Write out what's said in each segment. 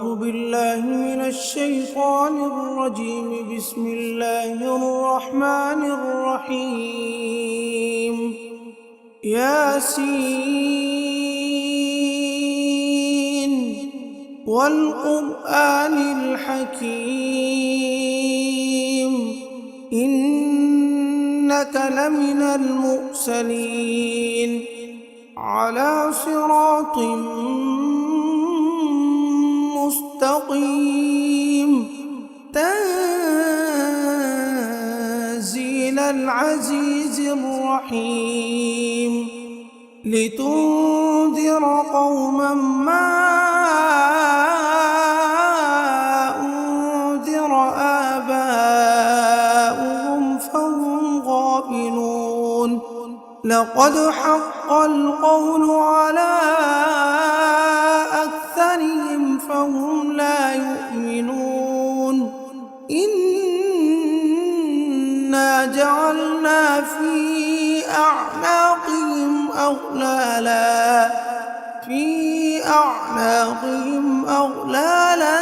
أعوذ بالله من الشيطان الرجيم. بسم الله الرحمن الرحيم. ياسين والقرآن الحكيم إنك لمن المرسلين على صراط مستقيم تنزيل العزيز الرحيم لتنذر قوما ما أنذر آباؤهم فهم غافلون لقد حق القول على أكثرهم فهم لا يؤمنون إنا جعلنا في أعناقهم أغلالا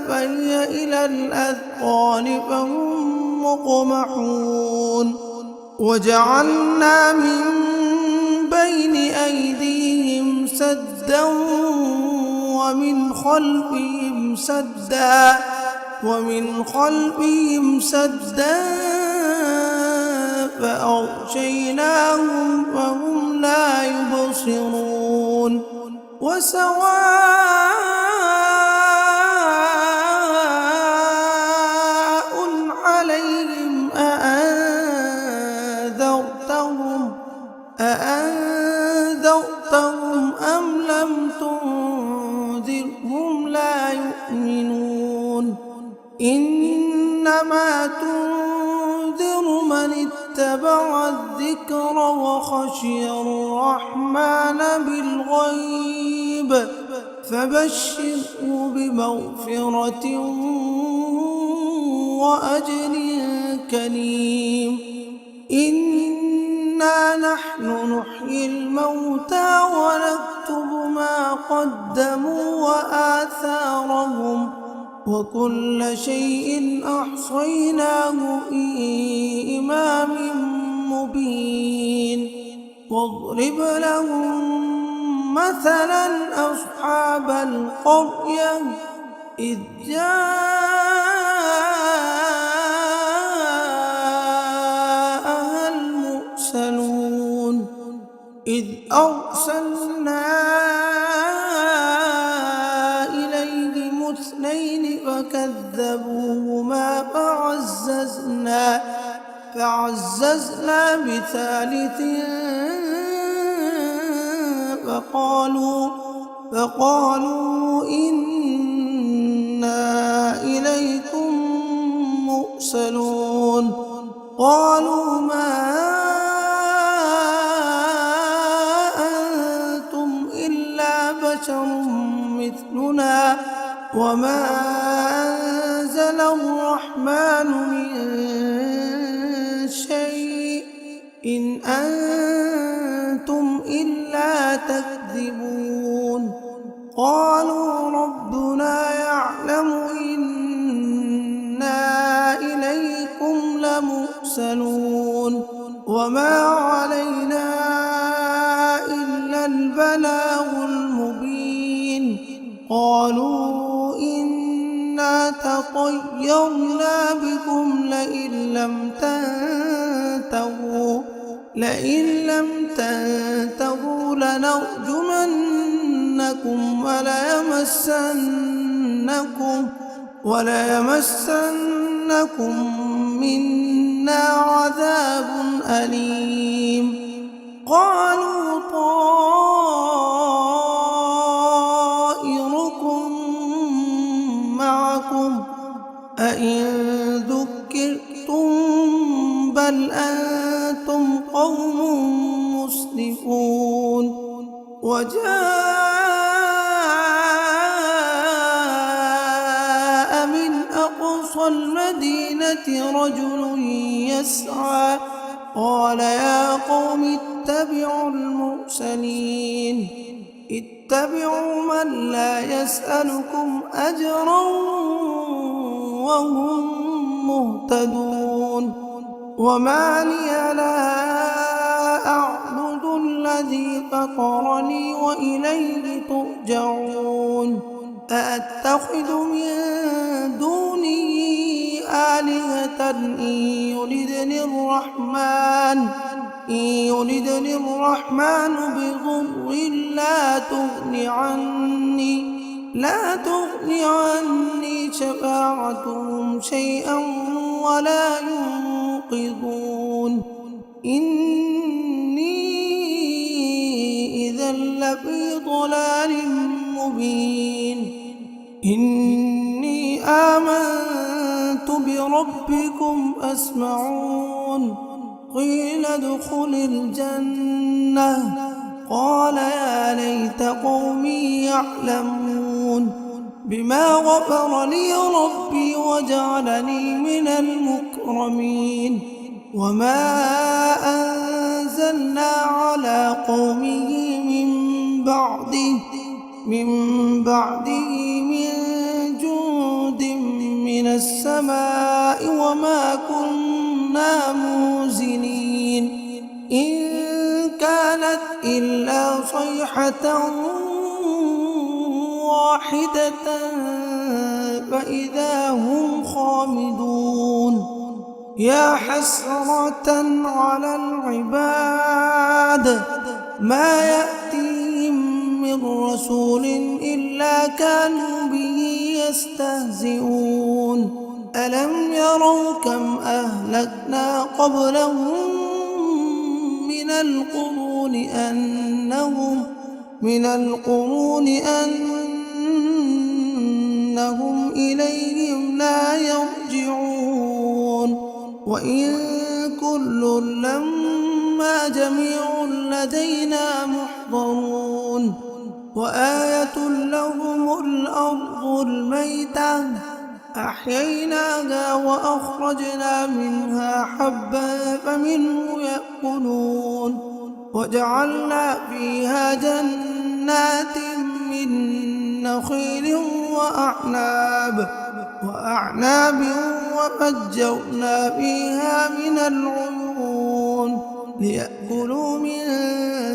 فهي إلى الأذقان فهم مقمحون وجعلنا من بين أيديهم سدا ومن خلفهم سدا فأغشيناهم فهم لا يبصرون وسواء عليهم أأنذرتهم أم لم تنذرهم لا يؤمنون إنما تنذر من اتبع الذكر وخشي الرحمن بالغيب فبشره بمغفرة وأجر كريم إنا نحن نحيي الموتى ونكتب ما قدموا وآثارهم وكل شيء أحصيناه في إمام مبين واضرب لهم مثلا أصحاب القرية إذ جاءها المرسلون إذ أرسلنا إليهم اثنين فكذبوهما فعززنا بثالث فقالوا إنا إليكم مرسلون قالوا ما أنتم إلا بشر مثلنا وما أنزل الرحمن من شيء إن أنتم إلا تكذبون قالوا ربنا يعلم إنا إليكم لمرسلون وما علينا إلا البلاغ المبين قالوا إنا تطيرنا بكم لئن لم تنتهوا لنرجمنكم وليمسنكم منا عذاب أليم قالوا طائركم معكم أئن ذكرتم بل أنتم قوم مسرفون وجاء من أقصى المدينة رجل يسعى قال يا قوم اتبعوا المرسلين اتبعوا من لا يسألكم أجرا وهم مهتدون وما لي لا أعبد الذي فطرني وإليه ترجعون أأتخذ من دونه آلهة إن يردني الرحمن بضر لا تغني عني شفاعتهم شيئا ولا ينقذون إني إذا لفي ضلال مبين إني آمنت بربكم فاسمعون قيل ادخل الجنة قال يا ليت قومي يعلمون بما غفر لي ربي وجعلني من المكرمين وما أنزلنا على قومه من بعده من جند من السماء وما كنا منزلين إن كانت إلا صيحة واحدة فإذا هم خامدون يا حسرة على العباد ما يأتيهم من رسول إلا كانوا به يستهزئون ألم يروا كم أهلكنا قبلهم من القرون أنهم إليهم لا يرجعون وإن كل لما جميع لدينا محضرون وآية لهم الأرض الميتة أحييناها وأخرجنا منها حبا فمنه يأكلون وجعلنا فيها جنات من نخيل وأعناب وفجرنا فيها من العيون ليأكلوا من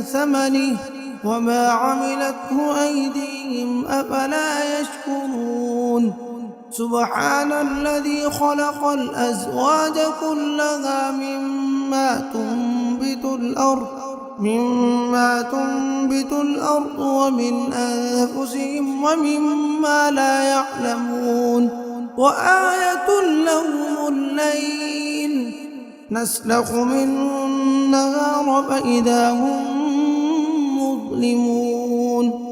ثمنه وما عملته أيديهم أفلا يشكرون سبحان الذي خلق الأزواج كلها مما تنبت الأرض ومن أنفسهم ومما لا يعلمون وآية لهم الليل نسلخ منه النهار فإذا هم مظلمون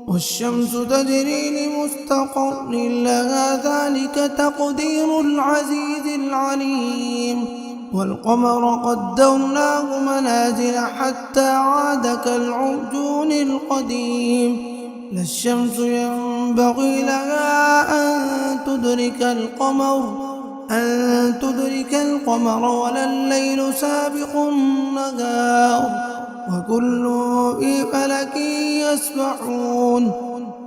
والشمس تجري لمستقر لها ذلك تقدير العزيز العليم والقمر قدرناه منازل حتى عاد كالعرجون القديم لا الشمس ينبغي لها أن تدرك القمر ولا الليل سابق النهار وكل في فلك يسبحون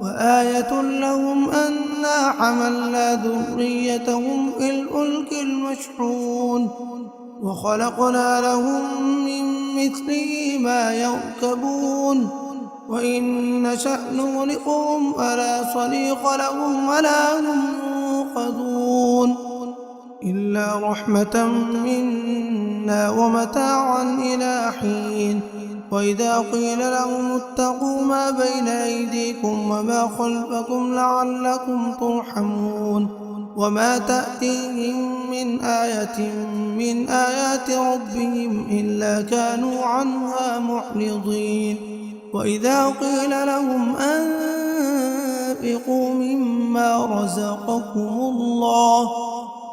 وآية لهم أنا حملنا ذريتهم في الفلك المشحون وخلقنا لهم من مثله ما يركبون وإن نشأ نغرقهم فلا صريخ لهم ولا هم ينقذون إلا رحمة منا ومتاعا إلى حين وإذا قيل لهم اتقوا ما بين أيديكم وما خلفكم لعلكم ترحمون وما تأتيهم من آية من آيات ربهم إلا كانوا عنها معرضين وإذا قيل لهم أنفقوا مما رزقكم الله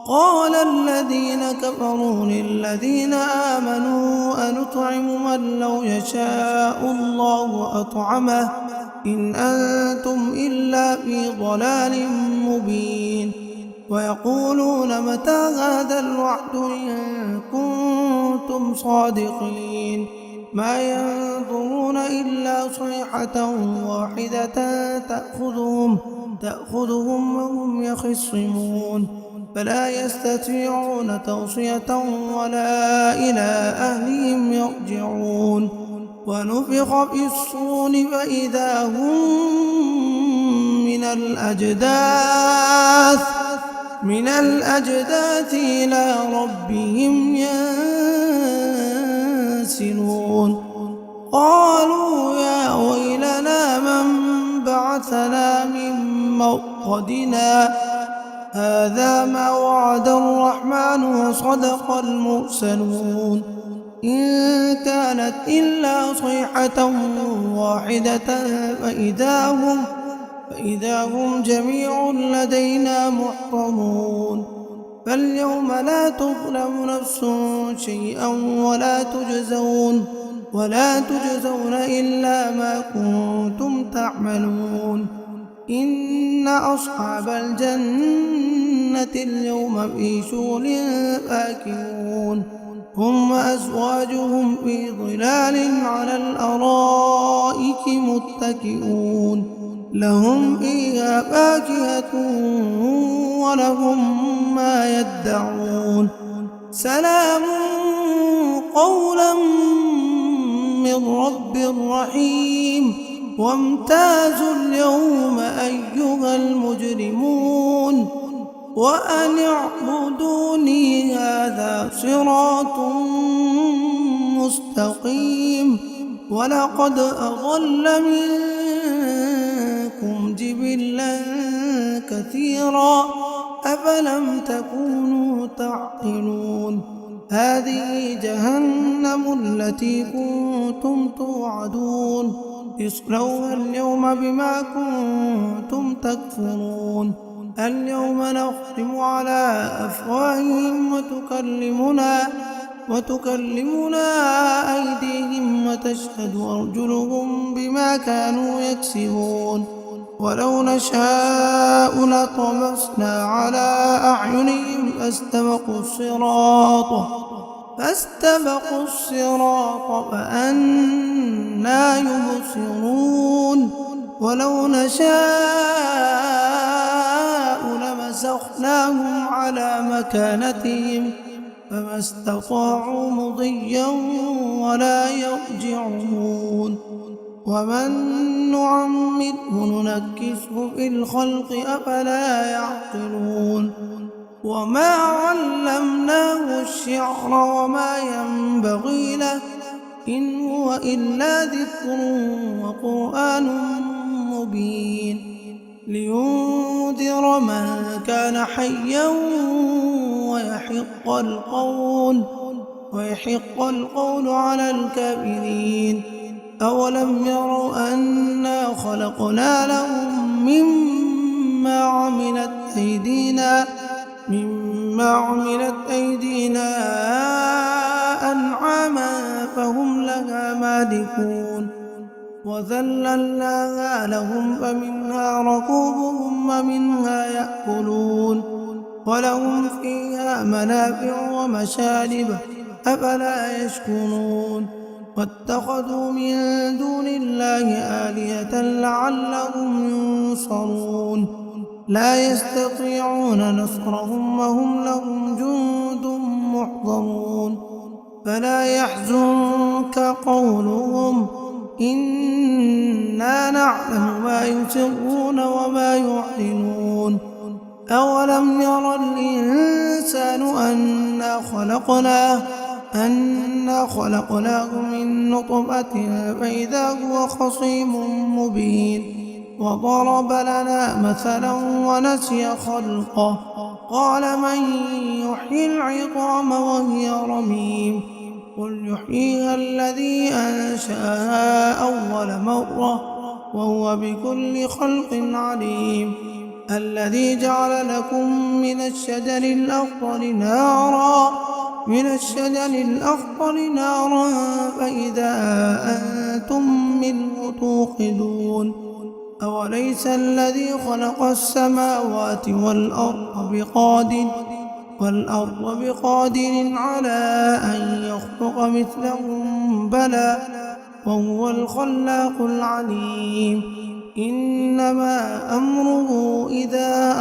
قال الذين كفروا للذين آمنوا أنطعم من لو يشاء الله أطعمه إن أنتم إلا في ضلال مبين ويقولون متى هذا الوعد إن كنتم صادقين ما ينظرون إلا صيحة واحدة تأخذهم وهم يخصمون فلا يستطيعون توصية ولا إلى أهلهم يرجعون ونفخ في الصور فإذا هم من الأجداث إلى ربهم ينسلون قالوا يا ويلنا من بعثنا من مرقدنا هذا ما وعد الرحمن وصدق المرسلون إن كانت إلا صيحة واحدة فإذا هم جميع لدينا محضرون فاليوم لا تظلم نفس شيئا ولا تجزون إلا ما كنتم تعملون إن أصحاب الجنة اليوم في شغل فاكهون هم وأزواجهم في ظلال على الأرائك متكئون لهم فيها فاكهة ولهم ما يدعون سلام قولا من رب رحيم وامتازوا اليوم أيها المجرمون وأن اعبدوني هذا صراط مستقيم ولقد أضل منكم جبلا كثيرا أفلم تكونوا تعقلون هذه جهنم التي كنتم توعدون اصلوها اليوم بما كنتم تكفرون اليوم نختم على أفواههم وتكلمنا أيديهم وتشهد أرجلهم بما كانوا يكسبون ولو نشاء لطمسنا على أعينهم فاستبقوا الصراط فأنى يبصرون ولو نشاء لمسخناهم على مكانتهم فما استطاعوا مضيا ولا يرجعون ومن نعمره ننكسه في الخلق أفلا يعقلون وما علمناه الشعر وما ينبغي له إن هو إلا ذكر وقرآن مبين لينذر من كان حيا ويحق القول على الكافرين أولم يروا أنا خلقنا لهم مما عملت أيدينا أنعاما فهم لها مالكون وذللناها لهم فمنها ركوبهم ومنها يأكلون ولهم فيها منافع ومشارب أفلا يشكرون واتخذوا من دون الله آلهة لعلهم ينصرون لا يستطيعون نصرهم وهم لهم جند محضرون فلا يحزنك قولهم إنا نعلم ما يسرون وما يعلنون أولم ير الإنسان أنا خلقناه من نطفة فإذا هو خصيم مبين وضرب لنا مثلا ونسي خلقه قال من يحيي العظام وهي رميم قل يحييها الذي أنشأها أول مرة وهو بكل خلق عليم الذي جعل لكم من الشجر الأخضر نارا فإذا أنتم منه توقدون أوليس الذي خلق السماوات والأرض والأرض بقادر على أن يخلق مثلهم بلى وهو الخلاق العليم إنما أمره إذا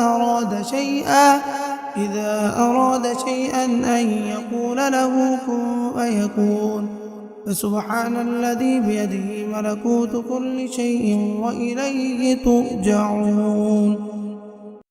أراد شيئا أن يقول له كن فيكون فسبحان الذي بيده ملكوت كل شيء وإليه ترجعون